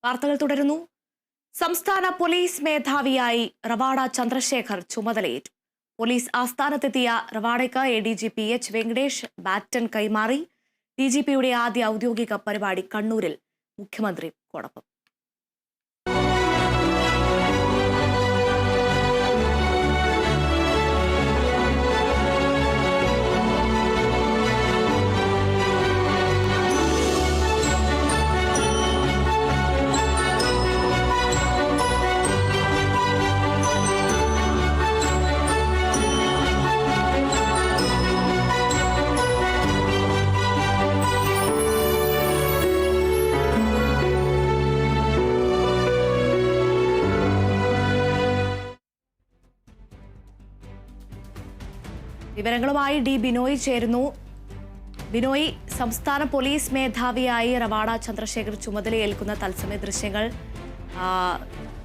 വാർത്തകൾ തുടരുന്നു. സംസ്ഥാന പോലീസ് മേധാവിയായി റവാഡ ചന്ദ്രശേഖർ ചുമതലയേറ്റു. പോലീസ് ആസ്ഥാനത്തെത്തിയ റവാഡയ്ക്ക് ADGP H വെങ്കടേഷ് ബാറ്റൺ കൈമാറി. DGPയുടെ ആദ്യ ഔദ്യോഗിക പരിപാടി കണ്ണൂരിൽ മുഖ്യമന്ത്രിയോടൊപ്പം. വിവരങ്ങളുമായി D ബിനോയ് ചേരുന്നു. ബിനോയ്, സംസ്ഥാന പോലീസ് മേധാവിയായി റവാഡ ചന്ദ്രശേഖർ ചുമതലയേൽക്കുന്ന തത്സമയ ദൃശ്യങ്ങൾ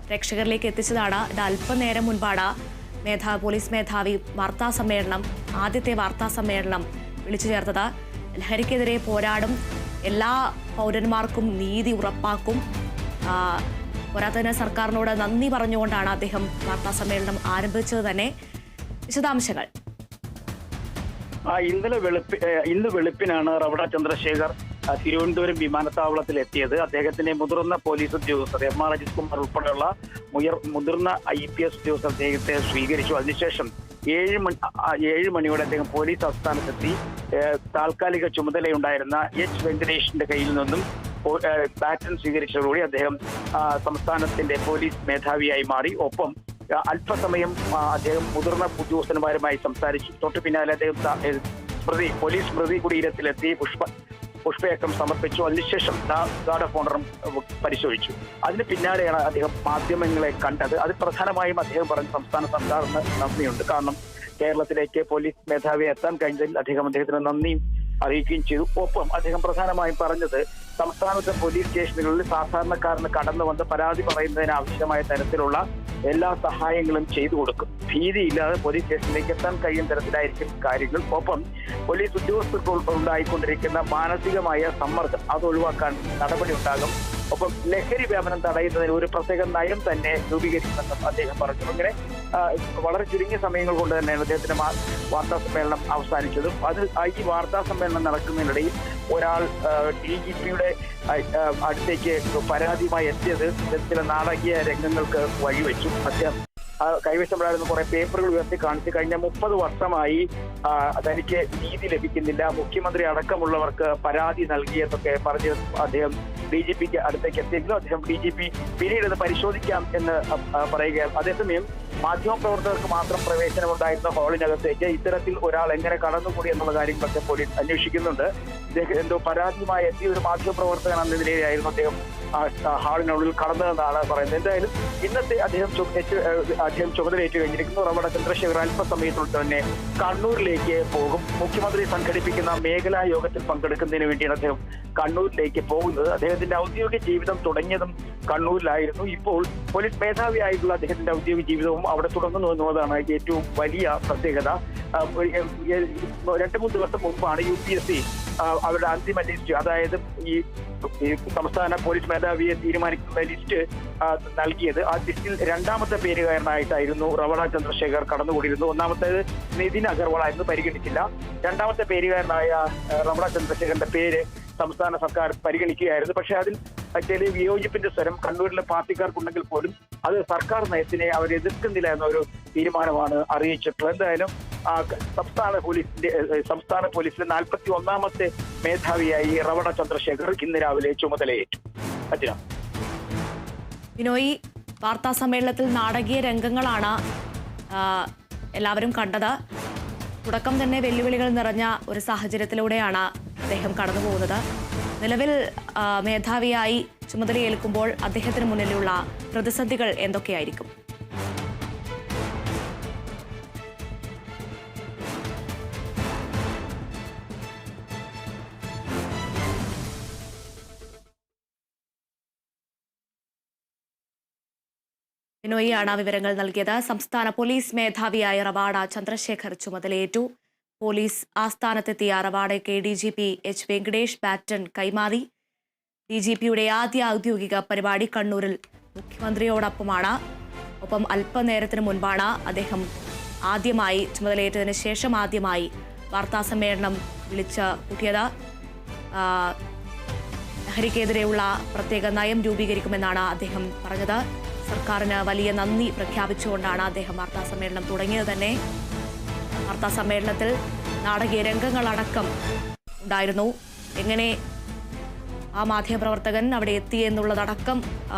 പ്രേക്ഷകരിലേക്ക് എത്തിച്ചതാണ്. ഇത് അല്പനേരം മുൻപാണ് പോലീസ് മേധാവി ആദ്യത്തെ വാർത്താ സമ്മേളനം വിളിച്ചു ചേർത്തത്. ലഹരിക്കെതിരെ പോരാടും, എല്ലാ പൗരന്മാർക്കും നീതി ഉറപ്പാക്കും, പോരാത്തതിന് സർക്കാരിനോട് നന്ദി പറഞ്ഞുകൊണ്ടാണ് അദ്ദേഹം വാർത്താ സമ്മേളനം ആരംഭിച്ചത് തന്നെ. വിശദാംശങ്ങൾ. ഇന്ന് വെളുപ്പിനാണ് റവാഡ ചന്ദ്രശേഖർ തിരുവനന്തപുരം വിമാനത്താവളത്തിൽ എത്തിയത്. അദ്ദേഹത്തിന്റെ മുതിർന്ന പോലീസ് ഉദ്യോഗസ്ഥർ MR അജിത് കുമാർ ഉൾപ്പെടെയുള്ള മുതിർന്ന IPS ഉദ്യോഗസ്ഥർ അദ്ദേഹത്തെ സ്വീകരിച്ചു. അതിനുശേഷം 7 മണിയോടെ അദ്ദേഹം പോലീസ് ആസ്ഥാനത്തെത്തി. താൽക്കാലിക ചുമതലയുണ്ടായിരുന്ന H വെങ്കടേഷിന്റെ കയ്യിൽ നിന്നും ബാറ്റൺ സ്വീകരിച്ചതോടുകൂടി അദ്ദേഹം സംസ്ഥാനത്തിന്റെ പോലീസ് മേധാവിയായി മാറി. ഒപ്പം അല്പസമയം അദ്ദേഹം മുതിർന്ന ഉദ്യോഗസ്ഥന്മാരുമായി സംസാരിച്ചു. തൊട്ടു പിന്നാലെ അദ്ദേഹം പോലീസ് സ്മൃതി കുടീരത്തിലെത്തി പുഷ്പയക്കം സമർപ്പിച്ചു. അതിനുശേഷം ഗാർഡ് ഓഫ് ഓണറും പരിശോധിച്ചു. അതിന് പിന്നാലെയാണ് അദ്ദേഹം മാധ്യമങ്ങളെ കണ്ടത്. അത് പ്രധാനമായും അദ്ദേഹം പറഞ്ഞ സംസ്ഥാന സർക്കാരിന് നന്ദിയുണ്ട്. കാരണം കേരളത്തിലേക്ക് പോലീസ് മേധാവിയെ എത്താൻ കഴിഞ്ഞതിൽ അദ്ദേഹത്തിന് നന്ദിയും അറിയിക്കുകയും ചെയ്തു. ഒപ്പം അദ്ദേഹം പ്രധാനമായും പറഞ്ഞത് സംസ്ഥാനത്തെ പോലീസ് സ്റ്റേഷനുകളിൽ സാധാരണക്കാരന് കടന്നു വന്ന് പരാതി പറയുന്നതിന് ആവശ്യമായ തരത്തിലുള്ള എല്ലാ സഹായങ്ങളും ചെയ്തു കൊടുക്കും. ഭീതിയില്ലാതെ പോലീസ് സ്റ്റേഷനിലേക്ക് എത്താൻ കഴിയുന്ന തരത്തിലായിരിക്കും കാര്യങ്ങൾ. ഒപ്പം പോലീസ് ഉദ്യോഗസ്ഥർക്ക് ഉണ്ടായിക്കൊണ്ടിരിക്കുന്ന മാനസികമായ സമ്മർദ്ദം അത് ഒഴിവാക്കാൻ നടപടി ഉണ്ടാകും. ഒപ്പം ലഹരി വ്യാപനം തടയുന്നതിന് ഒരു പ്രത്യേക നയം തന്നെ രൂപീകരിക്കുമെന്നും അദ്ദേഹം പറഞ്ഞു. അങ്ങനെ വളരെ ചുരുങ്ങിയ സമയങ്ങൾ കൊണ്ട് തന്നെയാണ് അദ്ദേഹത്തിന്റെ വാർത്താ സമ്മേളനം അവസാനിച്ചതും. ഈ വാർത്താ സമ്മേളനം നടക്കുന്നതിനിടയിൽ ഒരാൾ DGPയുടെ അടുത്തേക്ക് പരാതിയുമായി എത്തിയത് ചില നാടകീയ രംഗങ്ങൾക്ക് വഴിവെച്ചു. അദ്ദേഹം കൈവശമുണ്ടായിരുന്ന കുറെ പേപ്പറുകൾ ഉയർത്തി കാണിച്ച് കഴിഞ്ഞ 30 വർഷമായി തനിക്ക് നീതി ലഭിക്കുന്നില്ല, മുഖ്യമന്ത്രി അടക്കമുള്ളവർക്ക് പരാതി നൽകിയെന്നൊക്കെ പറഞ്ഞ് അദ്ദേഹം DGPക്ക് അടുത്തേക്ക് എത്തിയെങ്കിലും അദ്ദേഹം DGP പിന്നീട് ഇത് പരിശോധിക്കാം എന്ന് പറയുകയാണ്. അതേസമയം മാധ്യമപ്രവർത്തകർക്ക് മാത്രം പ്രവേശനമുണ്ടായിരുന്ന ഹാളിനകത്തേക്ക് ഇത്തരത്തിൽ ഒരാൾ എങ്ങനെ കടന്നുകൂടി എന്നുള്ള കാര്യങ്ങളൊക്കെ പോലീസ് അന്വേഷിക്കുന്നുണ്ട്. ഇദ്ദേഹം എന്തോ പരാതിയുമായി എത്തിയ ഒരു മാധ്യമപ്രവർത്തകൻ എന്നതിനെതിരെയായിരുന്നു അദ്ദേഹം ഹാളിനുള്ളിൽ കടന്നതെന്നാണ് പറയുന്നത്. എന്തായാലും ഇന്നത്തെ അദ്ദേഹം ചുമതലയേറ്റു കഴിഞ്ഞിരിക്കുന്നു. റവാഡ ചന്ദ്രശേഖർ അല്പസമയത്തുള്ളിൽ തന്നെ കണ്ണൂരിലേക്ക് പോകും. മുഖ്യമന്ത്രി സംഘടിപ്പിക്കുന്ന മേഖലാ യോഗത്തിൽ പങ്കെടുക്കുന്നതിന് വേണ്ടിയാണ് അദ്ദേഹം കണ്ണൂരിലേക്ക് പോകുന്നത്. അദ്ദേഹത്തിന്റെ ഔദ്യോഗിക ജീവിതം തുടങ്ങിയതും കണ്ണൂരിലായിരുന്നു. ഇപ്പോൾ പോലീസ് മേധാവിയായിട്ടുള്ള അദ്ദേഹത്തിന്റെ ഔദ്യോഗിക ജീവിതവും അവിടെ തുടങ്ങുന്നു എന്നുള്ളതാണ് ഏറ്റവും വലിയ പ്രത്യേകത. 2-3 ദിവസം മുമ്പാണ് UPSC അവരുടെ അന്തിമ ലിസ്റ്റ്, അതായത് ഈ സംസ്ഥാന പോലീസ് മേധാവിയെ തീരുമാനിക്കുന്ന ലിസ്റ്റ് നൽകിയത്. ആ ലിസ്റ്റിൽ 2ാമത്തെ പേരുകാരനായിട്ടായിരുന്നു റവാഡ ചന്ദ്രശേഖർ കടന്നുകൂടിയിരുന്നു. 1ാമത്തേത് നിതിൻ അഗർവാൾ ആയിരുന്നു, പരിഗണിച്ചില്ല. 2ാമത്തെ പേരുകാരനായ റവാഡ ചന്ദ്രശേഖറിന്റെ പേര് സംസ്ഥാന സർക്കാർ പരിഗണിക്കുകയായിരുന്നു. പക്ഷെ അതിൽ ചില വിയോജിപ്പിന്റെ സ്വരം കണ്ണൂരിലെ പാർട്ടിക്കാർക്കുണ്ടെങ്കിൽ പോലും അത് സർക്കാർ നയത്തിനെ അവർ എതിർക്കുന്നില്ല എന്നൊരു തീരുമാനമാണ് അറിയിച്ചിട്ടുള്ളത്. എന്തായാലും സംസ്ഥാന പോലീസിലെ 41ാമത്തെ മേധാവിയായി റവാഡ ചന്ദ്രശേഖർ ഇന്ന് രാവിലെ ചുമതലയേറ്റു. അജിന. ബിനോയ്, വാർത്താ സമ്മേളനത്തിൽ നാടകീയ രംഗങ്ങളാണ് എല്ലാവരും കണ്ടത്. തുടക്കം തന്നെ വെല്ലുവിളികൾ നിറഞ്ഞ ഒരു സാഹചര്യത്തിലൂടെയാണ് അദ്ദേഹം കടന്നുപോകുന്നത്. നിലവിൽ മേധാവിയായി ചുമതലയേൽക്കുമ്പോൾ അദ്ദേഹത്തിന് മുന്നിലുള്ള പ്രതിസന്ധികൾ എന്തൊക്കെയായിരിക്കും? ബിനോയിയാണ് വിവരങ്ങൾ നൽകിയത്. സംസ്ഥാന പോലീസ് മേധാവിയായ റവാഡ ചന്ദ്രശേഖർ ചുമതലയേറ്റു. പോലീസ് ആസ്ഥാനത്തെത്തിയ റവാഡയ്ക്ക് DGP H വെങ്കടേഷ് ബാറ്റൺ കൈമാറി. DGPയുടെ ആദ്യ ഔദ്യോഗിക പരിപാടി കണ്ണൂരിൽ മുഖ്യമന്ത്രിയോടൊപ്പമാണ്. ഒപ്പം അല്പനേരത്തിന് മുൻപാണ് അദ്ദേഹം ആദ്യമായി ചുമതലയേറ്റതിന് ശേഷം ആദ്യമായി വാർത്താസമ്മേളനം വിളിച്ച് കൂട്ടിയത്. ലഹരിക്കെതിരെയുള്ള പ്രത്യേക നയം രൂപീകരിക്കുമെന്നാണ് അദ്ദേഹം പറഞ്ഞത്. സർക്കാരിന് വലിയ നന്ദി പ്രഖ്യാപിച്ചുകൊണ്ടാണ് അദ്ദേഹം വാർത്താസമ്മേളനം തുടങ്ങിയത് തന്നെ. വാർത്താസമ്മേളനത്തിൽ നാടകീയ രംഗങ്ങളടക്കം ഉണ്ടായിരുന്നു. എങ്ങനെ ആ മാധ്യമപ്രവർത്തകൻ അവിടെ എത്തിയെന്നുള്ളതടക്കം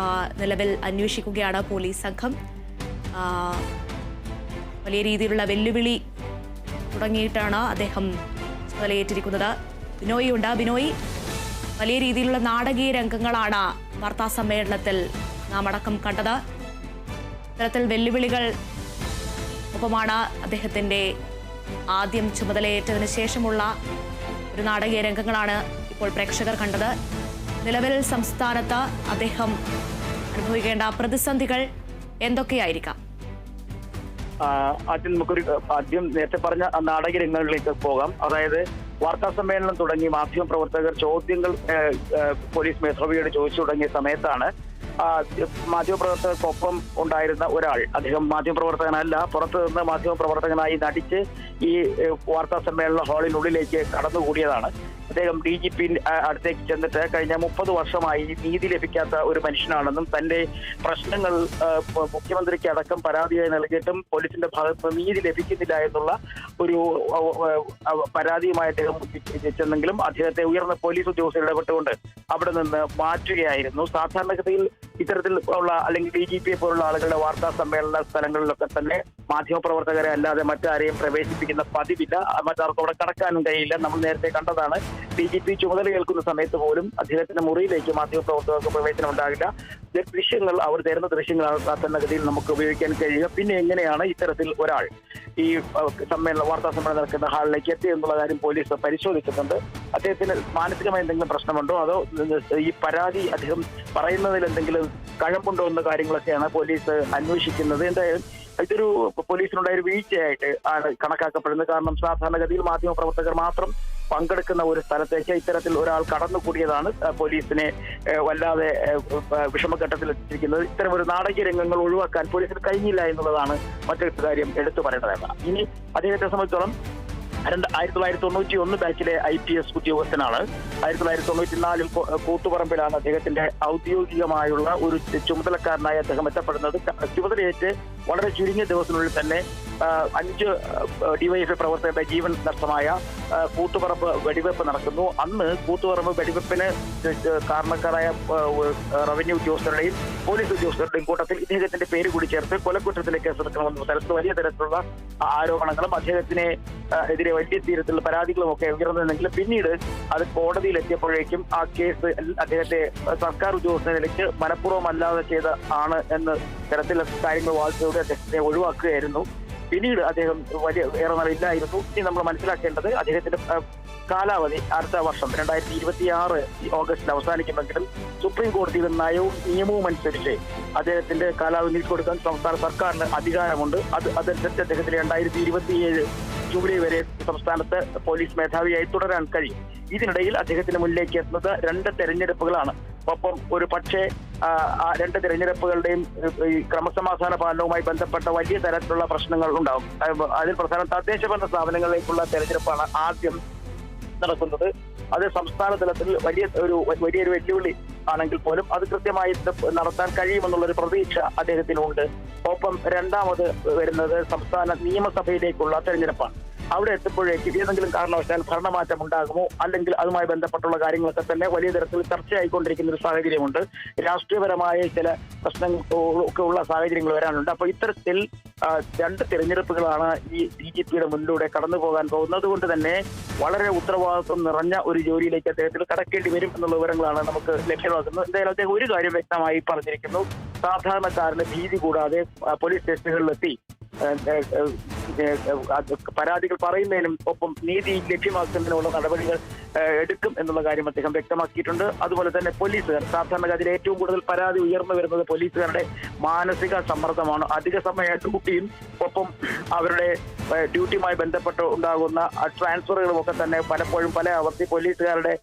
നിലവിൽ അന്വേഷിക്കുകയാണ് പോലീസ് സംഘം. വലിയ രീതിയിലുള്ള വെല്ലുവിളി തുടങ്ങിയിട്ടാണ് അദ്ദേഹം ചുമതലയേറ്റിരിക്കുന്നത്. ബിനോയിയുണ്ട്. ബിനോയ്, വലിയ രീതിയിലുള്ള നാടകീയ രംഗങ്ങളാണ് വാർത്താസമ്മേളനത്തിൽ നാം അടക്കം കണ്ടത്. ഇത്തരത്തിൽ വെല്ലുവിളികൾ ഒപ്പമാണ് അദ്ദേഹത്തിൻ്റെ ആദ്യം ചുമതലയേറ്റതിന് ശേഷമുള്ള ഒരു നാടകീയ രംഗങ്ങളാണ് ഇപ്പോൾ പ്രേക്ഷകർ കണ്ടത്. നിലവിൽ സംസ്ഥാനത്ത് അദ്ദേഹം അനുഭവിക്കേണ്ട പ്രതിസന്ധികൾ എന്തൊക്കെയായിരിക്കാം? ആദ്യം നേരത്തെ പറഞ്ഞ നാടക രംഗങ്ങളിലേക്ക് പോകാം. അതായത് വാർത്താ സമ്മേളനം തുടങ്ങി മാധ്യമപ്രവർത്തകർ ചോദ്യങ്ങൾ പോലീസ് മേധാവിയോട് ചോദിച്ചു തുടങ്ങിയ സമയത്താണ് മാധ്യമപ്രവർത്തകർക്കൊപ്പം ഉണ്ടായിരുന്ന ഒരാൾ, അദ്ദേഹം മാധ്യമപ്രവർത്തകനല്ല, പുറത്തു നിന്ന് മാധ്യമപ്രവർത്തകനായി നടിച്ച് ഈ വാർത്താ സമ്മേളന ഹാളിനുള്ളിലേക്ക് കടന്നുകൂടിയതാണ്. അദ്ദേഹം DGP അടുത്തേക്ക് ചെന്നിട്ട് കഴിഞ്ഞ 30 വർഷമായി നീതി ലഭിക്കാത്ത ഒരു മനുഷ്യനാണെന്നും തന്റെ പ്രശ്നങ്ങൾ മുഖ്യമന്ത്രിക്ക് അടക്കം പരാതിയായി നൽകിയിട്ടും പോലീസിന്റെ ഭാഗത്ത് നീതി ലഭിക്കുന്നില്ല എന്നുള്ള ഒരു പരാതിയുമായി അദ്ദേഹം ചെന്നെങ്കിലും അദ്ദേഹത്തെ ഉയർന്ന പോലീസ് ഉദ്യോഗസ്ഥർ ഇടപെട്ടുകൊണ്ട് അവിടെ നിന്ന് മാറ്റുകയായിരുന്നു. സാധാരണഗതിയിൽ ഇത്തരത്തിൽ ഉള്ള അല്ലെങ്കിൽ DGPയെ പോലുള്ള ആളുകളുടെ വാർത്താ സമ്മേളന സ്ഥലങ്ങളിലൊക്കെ തന്നെ മാധ്യമപ്രവർത്തകരെ അല്ലാതെ മറ്റാരെയും പ്രവേശിപ്പിക്കുന്ന പതിവില്ല. മറ്റാർക്കും അവിടെ കടക്കാനും കഴിയില്ല. നമ്മൾ നേരത്തെ കണ്ടതാണ്. DGP ചുമതലയേൽക്കുന്ന സമയത്ത് പോലും അദ്ദേഹത്തിന്റെ മുറിയിലേക്ക് മാധ്യമപ്രവർത്തകർക്ക് പ്രവേശനം ഉണ്ടാകില്ല. ദൃശ്യങ്ങൾ അവർ തരുന്ന ദൃശ്യങ്ങളാണ് സാധാരണഗതിയിൽ നമുക്ക് ഉപയോഗിക്കാൻ കഴിയുക. പിന്നെ എങ്ങനെയാണ് ഇത്തരത്തിൽ ഒരാൾ ഈ വാർത്താ സമ്മേളനം നടക്കുന്ന ഹാളിലേക്ക് എത്തി എന്നുള്ള കാര്യം പോലീസ് പരിശോധിക്കുന്നുണ്ട്. അദ്ദേഹത്തിന് മാനസികമായ എന്തെങ്കിലും പ്രശ്നമുണ്ടോ, അതോ ഈ പരാതി അദ്ദേഹം പറയുന്നതിൽ എന്തെങ്കിലും കഴമ്പുണ്ടോ എന്ന കാര്യങ്ങളൊക്കെയാണ് പോലീസ് അന്വേഷിക്കുന്നത്. എന്തായാലും ഇതൊരു പോലീസിനുണ്ടായ ഒരു വീഴ്ചയായിട്ട് ആണ് കണക്കാക്കപ്പെടുന്നത്. കാരണം സാധാരണഗതിയിൽ മാധ്യമപ്രവർത്തകർ മാത്രം പങ്കെടുക്കുന്ന ഒരു സ്ഥലത്തേക്ക് ഇത്തരത്തിൽ ഒരാൾ കടന്നുകൂടിയതാണ് പോലീസിനെ വല്ലാതെ വിഷമഘട്ടത്തിൽ എത്തിച്ചിരിക്കുന്നത്. ഇത്തരം ഒരു നാടകീയ രംഗങ്ങൾ ഒഴിവാക്കാൻ പോലീസിന് കഴിഞ്ഞില്ല എന്നുള്ളതാണ് മറ്റൊരു കാര്യം എടുത്തു പറയേണ്ടതാണ്. ഇനി അദ്ദേഹത്തെ സംബന്ധിച്ചോളം 1991 ബാച്ചിലെ IPS ഉദ്യോഗസ്ഥനാണ്. 1994 കൂത്തുപറമ്പിലാണ് അദ്ദേഹത്തിന്റെ ഔദ്യോഗികമായുള്ള ഒരു ചുമതലക്കാരനായി അദ്ദേഹം എത്തപ്പെടുന്നത്. ചുമതലയേറ്റ് വളരെ ചുരുങ്ങിയ ദിവസത്തിനുള്ളിൽ തന്നെ 5 DYFI പ്രവർത്തകരുടെ ജീവൻ നഷ്ടമായ കൂത്തുപറമ്പ് വെടിവെപ്പ് നടക്കുന്നു. അന്ന് കൂത്തുപറമ്പ് വെടിവെപ്പിന് കാരണക്കാരായ റവന്യൂ ഉദ്യോഗസ്ഥരുടെയും പോലീസ് ഉദ്യോഗസ്ഥരുടെയും കൂട്ടത്തിൽ ഇദ്ദേഹത്തിന്റെ പേര് കൂടി ചേർത്ത് കൊലക്കുറ്റത്തിലെ കേസെടുക്കണമെന്ന തരത്തിൽ വലിയ തരത്തിലുള്ള ആരോപണങ്ങളും അദ്ദേഹത്തിന് എതിരെ വലിയ തീരത്തിലുള്ള പരാതികളും ഒക്കെ ഉയർന്നെങ്കിലും പിന്നീട് അത് കോടതിയിൽ എത്തിയപ്പോഴേക്കും ആ കേസ് അദ്ദേഹത്തെ സർക്കാർ ഉദ്യോഗസ്ഥ നിലയ്ക്ക് മനഃപൂർവ്വമല്ലാതെ ചെയ്ത ആണ് എന്ന തരത്തിലുള്ള കാര്യങ്ങൾ വാദിച്ചതോടെ അദ്ദേഹത്തെ ഒഴിവാക്കുകയായിരുന്നു. പിന്നീട് അദ്ദേഹം ഏറെ നാളില്ലായിരുന്നു. ഇനി നമ്മൾ മനസ്സിലാക്കേണ്ടത് അദ്ദേഹത്തിന്റെ കാലാവധി അടുത്ത വർഷം 2026 ഓഗസ്റ്റിൽ അവസാനിക്കുമെങ്കിലും സുപ്രീം കോടതിയുടെ നയവും നിയമവും അനുസരിച്ച് അദ്ദേഹത്തിന്റെ കാലാവധി നീട്ടിക്കൊടുക്കാൻ സംസ്ഥാന സർക്കാരിന് അധികാരമുണ്ട്. അതനുസരിച്ച് അദ്ദേഹത്തിന് 2027 ജൂലൈ വരെ സംസ്ഥാനത്ത് പോലീസ് മേധാവിയായി തുടരാൻ കഴിയും. ഇതിനിടയിൽ അദ്ദേഹത്തിന് മുന്നിലേക്ക് എത്തുന്നത് 2 തെരഞ്ഞെടുപ്പുകളാണ്. ഒപ്പം ഒരു പക്ഷേ ആ 2 തെരഞ്ഞെടുപ്പുകളുടെയും ഈ ക്രമസമാധാന പാലനവുമായി ബന്ധപ്പെട്ട വലിയ തരത്തിലുള്ള പ്രശ്നങ്ങൾ ഉണ്ടാവും. അതിൽ പ്രധാനം തദ്ദേശഭരണ സ്ഥാപനങ്ങളിലേക്കുള്ള തെരഞ്ഞെടുപ്പാണ് ആദ്യം നടക്കുന്നത്. അത് സംസ്ഥാന തലത്തിൽ വലിയൊരു വെല്ലുവിളി ആണെങ്കിൽ പോലും അത് കൃത്യമായി നടത്താൻ കഴിയുമെന്നുള്ളൊരു പ്രതീക്ഷ അദ്ദേഹത്തിനുണ്ട്. ഒപ്പം രണ്ടാമത് വരുന്നത് സംസ്ഥാന നിയമസഭയിലേക്കുള്ള തെരഞ്ഞെടുപ്പാണ്. അവിടെ എത്തുമ്പോഴേക്കും ഏതെങ്കിലും കാരണവശാൽ ഭരണമാറ്റം ഉണ്ടാകുമോ, അല്ലെങ്കിൽ അതുമായി ബന്ധപ്പെട്ടുള്ള കാര്യങ്ങളൊക്കെ തന്നെ വലിയ തരത്തിൽ ചർച്ചയായിക്കൊണ്ടിരിക്കുന്ന ഒരു സാഹചര്യമുണ്ട്. രാഷ്ട്രീയപരമായ ചില പ്രശ്നങ്ങളൊക്കെ ഉള്ള സാഹചര്യങ്ങൾ വരാനുണ്ട്. അപ്പൊ ഇത്തരത്തിൽ 2 തെരഞ്ഞെടുപ്പുകളാണ് ഈ DGPയുടെ മുന്നിലൂടെ കടന്നു പോകാൻ പോകുന്നത് കൊണ്ട് തന്നെ വളരെ ഉത്തരവാദിത്വം നിറഞ്ഞ ഒരു ജോലിയിലേക്ക് അദ്ദേഹത്തിന് കടക്കേണ്ടി വരും എന്നുള്ള വിവരങ്ങളാണ് നമുക്ക് ലഭ്യമാക്കുന്നത്. എന്തായാലും അദ്ദേഹം ഒരു കാര്യം വ്യക്തമായി പറഞ്ഞിരിക്കുന്നു. സാധാരണക്കാരന് ഭീതി കൂടാതെ പോലീസ് സ്റ്റേഷനുകളിലെത്തി പരാതികൾ പറയുന്നതിനും ഒപ്പം നീതി ലഭ്യമാക്കുന്നതിനുള്ള നടപടികൾ എടുക്കും എന്നുള്ള കാര്യം അദ്ദേഹം വ്യക്തമാക്കിയിട്ടുണ്ട്. അതുപോലെ തന്നെ പോലീസുകാർ സാധാരണഗതിയിൽ ഏറ്റവും കൂടുതൽ പരാതി ഉയർന്നു വരുന്നത് പോലീസുകാരുടെ മാനസിക സമ്മർദ്ദമാണ്. അധിക സമയ ഡ്യൂട്ടിയും ഒപ്പം അവരുടെ ഡ്യൂട്ടിയുമായി ബന്ധപ്പെട്ട് ഉണ്ടാകുന്ന ട്രാൻസ്ഫറുകളും ഒക്കെ തന്നെ പലപ്പോഴും പല ആവർത്തി പോലീസുകാരുടെ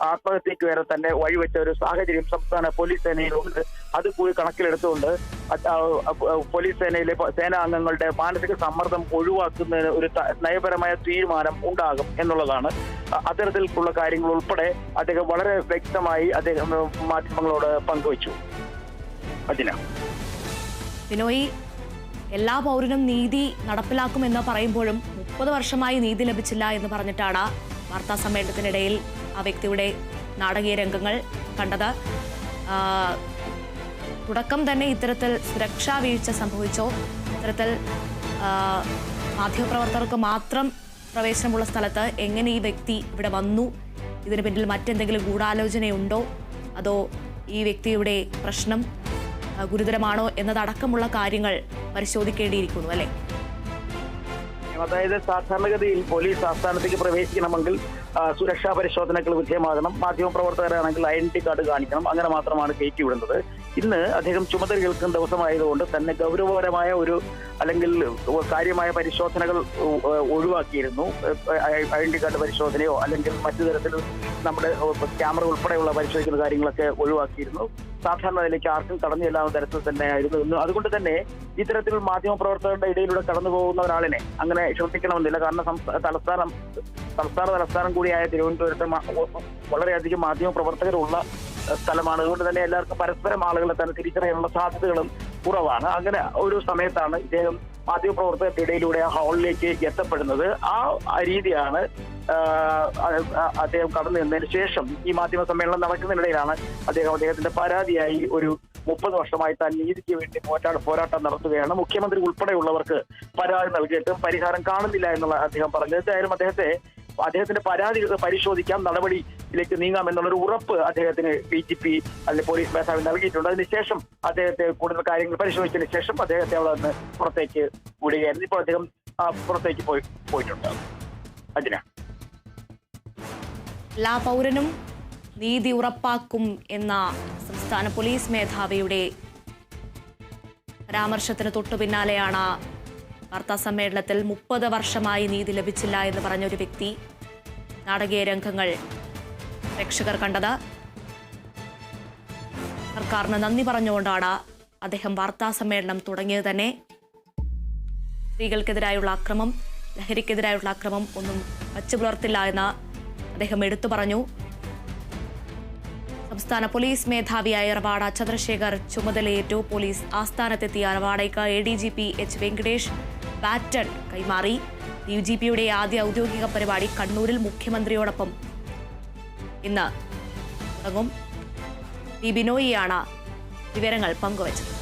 ആത്മഹത്യക്ക് വരെ തന്നെ വഴിവെച്ച ഒരു സാഹചര്യം സംസ്ഥാന പോലീസ് സേനയിലുണ്ട്. അത് കൂടി കണക്കിലെടുത്തുകൊണ്ട് പോലീസ് സേനയിലെ സേനാംഗങ്ങളുടെ മാനസിക സമ്മർദ്ദം ഒഴിവാക്കുന്നതിന് ഒരു നയപരമായ തീരുമാനം ഉണ്ടാകും എന്നുള്ളതാണ്. അത്തരത്തിലുള്ള കാര്യങ്ങൾ ഉൾപ്പെടെ അദ്ദേഹം വളരെ വ്യക്തമായി അദ്ദേഹം മാധ്യമങ്ങളോട് പങ്കുവച്ചു. അജിന, ബിനോയ്, എല്ലാ പൗരനും നീതി നടപ്പിലാക്കുമെന്ന് പറയുമ്പോഴും 30 വർഷമായി നീതി ലഭിച്ചില്ല എന്ന് പറഞ്ഞിട്ടാണ് വാർത്താ സമ്മേളനത്തിനിടയിൽ ആ വ്യക്തിയുടെ നാടകീയ രംഗങ്ങൾ കണ്ടത്. തുടക്കം തന്നെ ഇത്തരത്തിൽ സുരക്ഷാ വീഴ്ച സംഭവിച്ചോ, ഇത്തരത്തിൽ മാധ്യമപ്രവർത്തകർക്ക് മാത്രം പ്രവേശനമുള്ള സ്ഥലത്ത് എങ്ങനെ ഈ വ്യക്തി ഇവിടെ വന്നു, ഇതിന് പിന്നിൽ മറ്റെന്തെങ്കിലും ഗൂഢാലോചനയുണ്ടോ, അതോ ഈ വ്യക്തിയുടെ പ്രശ്നം ഗുരുതരമാണോ എന്നതടക്കമുള്ള കാര്യങ്ങൾ പരിശോധിക്കേണ്ടിയിരിക്കുന്നു അല്ലേ? അതായത് സാധാരണഗതിയിൽ പോലീസ് ആസ്ഥാനത്തേക്ക് പ്രവേശിക്കണമെങ്കിൽ സുരക്ഷാ പരിശോധനകൾ വിധേയമാകണം. മാധ്യമപ്രവർത്തകരാണെങ്കിൽ ഐഡന്റിറ്റി കാർഡ് കാണിക്കണം. അങ്ങനെ മാത്രമാണ് കയറ്റിവിടുന്നത്. ഇന്ന് അദ്ദേഹം ചുമതലയേൽക്കുന്ന ദിവസമായതുകൊണ്ട് തന്നെ ഗൗരവപരമായ ഒരു അല്ലെങ്കിൽ കാര്യമായ പരിശോധനകൾ ഒഴിവാക്കിയിരുന്നു. ഐഡന്റിറ്റി കാർഡ് പരിശോധനയോ അല്ലെങ്കിൽ മറ്റു തരത്തിൽ നമ്മുടെ ക്യാമറ ഉൾപ്പെടെയുള്ള പരിശോധിക്കുന്ന കാര്യങ്ങളൊക്കെ ഒഴിവാക്കിയിരുന്നു. സാധാരണ നിലയ്ക്ക് ആർക്കും കടന്നു ചെല്ലാവുന്ന തരത്തിൽ തന്നെയായിരുന്നു. അതുകൊണ്ട് തന്നെ ഇത്തരത്തിൽ മാധ്യമപ്രവർത്തകരുടെ ഇടയിലൂടെ കടന്നു പോകുന്ന ഒരാളിനെ അങ്ങനെ ശ്രദ്ധിക്കണമെന്നില്ല. കാരണം സംസ്ഥാന തലസ്ഥാനം കൂടിയായ തിരുവനന്തപുരത്ത് വളരെയധികം മാധ്യമപ്രവർത്തകരുള്ള സ്ഥലമാണ്. അതുകൊണ്ട് തന്നെ എല്ലാവർക്കും പരസ്പരം ആളുകളെ തന്നെ തിരിച്ചറിയാനുള്ള സാധ്യതകളും കുറവാണ്. അങ്ങനെ ഒരു സമയത്താണ് ഇദ്ദേഹം മാധ്യമപ്രവർത്തകരുടെ ഇടയിലൂടെ ആ ഹാളിലേക്ക് എത്തപ്പെടുന്നത്. ആ രീതിയാണ് അദ്ദേഹം കടന്നു നിന്നതിന് ശേഷം ഈ മാധ്യമ സമ്മേളനം നടക്കുന്നതിനിടയിലാണ് അദ്ദേഹത്തിന്റെ പരാതിയായി ഒരു 30 വർഷമായി താൻ നീതിക്ക് വേണ്ടി പോരാട്ടം നടത്തുകയാണ്. മുഖ്യമന്ത്രി ഉൾപ്പെടെയുള്ളവർക്ക് പരാതി നൽകിയിട്ടും പരിഹാരം കാണുന്നില്ല എന്നുള്ള അദ്ദേഹം പറഞ്ഞത്. എന്തായാലും അദ്ദേഹത്തിന്റെ പരാതി പരിശോധിക്കാം, നടപടിയിലേക്ക് നീങ്ങാം എന്നുള്ളൊരു ഉറപ്പ് അദ്ദേഹത്തിന് DGP അല്ലെങ്കിൽ പോലീസ് മേധാവി നൽകിയിട്ടുണ്ട്. അതിനുശേഷം അദ്ദേഹത്തെ കൂടുതൽ കാര്യങ്ങൾ പരിശോധിച്ചതിന് ശേഷം അദ്ദേഹത്തെ അവിടെ നിന്ന് പുറത്തേക്ക് വിടുകയായിരുന്നു. ഇപ്പോൾ അദ്ദേഹം പുറത്തേക്ക് പോയിട്ടുണ്ട്. അജിന, എല്ലാ പൗരനും നീതി ഉറപ്പാക്കും എന്ന സംസ്ഥാന പോലീസ് മേധാവിയുടെ പരാമർശത്തിന് തൊട്ടു പിന്നാലെയാണ് വാർത്താ സമ്മേളനത്തിൽ 30 വർഷമായി നീതി ലഭിച്ചില്ല എന്ന് പറഞ്ഞൊരു വ്യക്തി നാടകീയ രംഗങ്ങൾ പ്രേക്ഷകർ കണ്ടത്. സർക്കാരിന് നന്ദി പറഞ്ഞുകൊണ്ടാണ് അദ്ദേഹം വാർത്താ സമ്മേളനം തുടങ്ങിയത് തന്നെ. സ്ത്രീകൾക്കെതിരായുള്ള അക്രമം, ലഹരിക്കെതിരായുള്ള അക്രമം ഒന്നും വച്ചുപുലർത്തില്ല എന്ന് അദ്ദേഹം എടുത്തു പറഞ്ഞു. സംസ്ഥാന പോലീസ് മേധാവിയായ റവാഡ ചന്ദ്രശേഖർ ചുമതലയേറ്റു. പോലീസ് ആസ്ഥാനത്തെത്തിയ റവാഡയ്ക്ക് ADGP H. വെങ്കടേഷ് ബാറ്റൺ കൈമാറി. DGPയുടെ ആദ്യ ഔദ്യോഗിക പരിപാടി കണ്ണൂരിൽ മുഖ്യമന്ത്രിയോടൊപ്പം ഇന്ന് തുടങ്ങും. ബിനോയിയാണ് വിവരങ്ങൾ പങ്കുവച്ചത്.